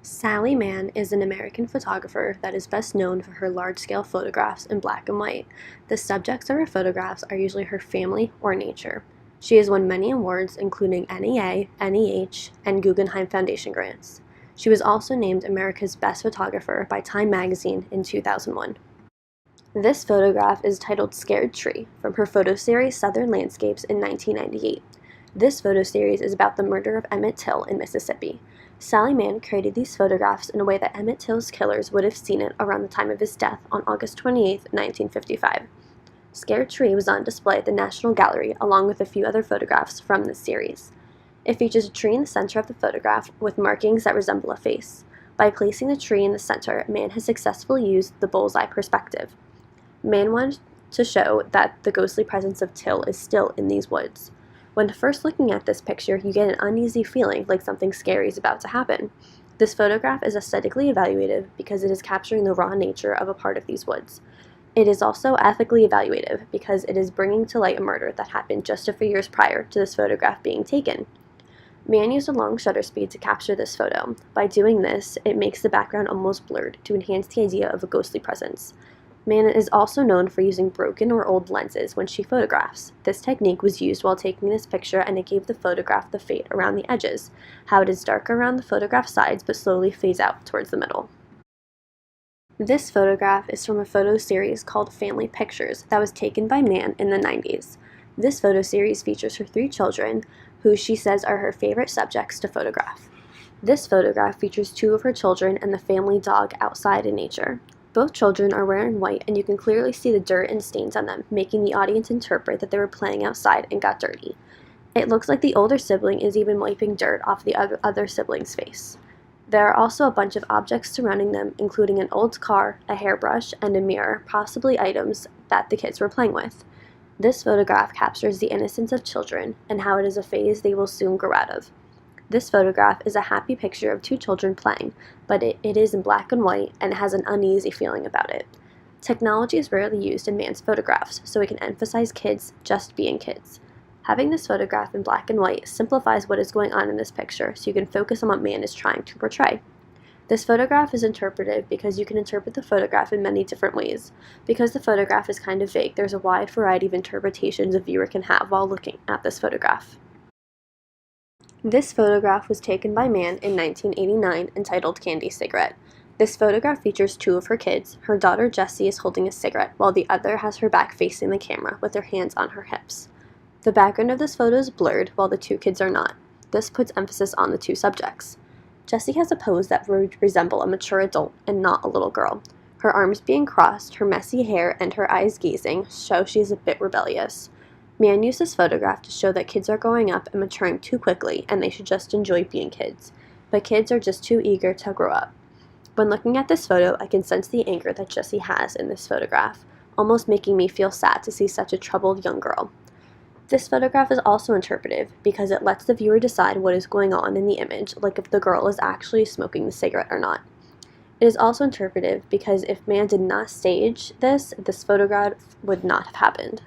Sally Mann is an American photographer that is best known for her large-scale photographs in black and white. The subjects of her photographs are usually her family or nature. She has won many awards, including NEA, NEH, and Guggenheim Foundation grants. She was also named America's Best Photographer by Time magazine in 2001. This photograph is titled Scared Tree, from her photo series Southern Landscapes in 1998. This photo series is about the murder of Emmett Till in Mississippi. Sally Mann created these photographs in a way that Emmett Till's killers would have seen it around the time of his death on August 28, 1955. Scared Tree was on display at the National Gallery along with a few other photographs from this series. It features a tree in the center of the photograph with markings that resemble a face. By placing the tree in the center, Mann has successfully used the bullseye perspective. Mann wanted to show that the ghostly presence of Till is still in these woods. When first looking at this picture, you get an uneasy feeling like something scary is about to happen. This photograph is aesthetically evaluative because it is capturing the raw nature of a part of these woods. It is also ethically evaluative because it is bringing to light a murder that happened just a few years prior to this photograph being taken. Mann used a long shutter speed to capture this photo. By doing this, it makes the background almost blurred to enhance the idea of a ghostly presence. Mann is also known for using broken or old lenses when she photographs. This technique was used while taking this picture, and it gave the photograph the fade around the edges, how it is darker around the photograph sides but slowly fades out towards the middle. This photograph is from a photo series called Family Pictures that was taken by Mann in the 90s. This photo series features her 3 children, who she says are her favorite subjects to photograph. This photograph features 2 of her children and the family dog outside in nature. Both children are wearing white, and you can clearly see the dirt and stains on them, making the audience interpret that they were playing outside and got dirty. It looks like the older sibling is even wiping dirt off the other sibling's face. There are also a bunch of objects surrounding them, including an old car, a hairbrush, and a mirror, possibly items that the kids were playing with. This photograph captures the innocence of children and how it is a phase they will soon grow out of. This photograph is a happy picture of 2 children playing, but it is in black and white and has an uneasy feeling about it. Technology is rarely used in Mann's photographs, so it can emphasize kids just being kids. Having this photograph in black and white simplifies what is going on in this picture, so you can focus on what Mann is trying to portray. This photograph is interpretive because you can interpret the photograph in many different ways. Because the photograph is kind of vague, there's a wide variety of interpretations a viewer can have while looking at this photograph. This photograph was taken by Mann in 1989, entitled Candy Cigarette. This photograph features 2 of her kids. Her daughter Jessie is holding a cigarette, while the other has her back facing the camera with her hands on her hips. The background of this photo is blurred, while the 2 kids are not. This puts emphasis on the 2 subjects. Jessie has a pose that would resemble a mature adult and not a little girl. Her arms being crossed, her messy hair, and her eyes gazing show she is a bit rebellious. Mann used this photograph to show that kids are growing up and maturing too quickly, and they should just enjoy being kids. But kids are just too eager to grow up. When looking at this photo, I can sense the anger that Jessie has in this photograph, almost making me feel sad to see such a troubled young girl. This photograph is also interpretive because it lets the viewer decide what is going on in the image, like if the girl is actually smoking the cigarette or not. It is also interpretive because if Mann did not stage this, this photograph would not have happened.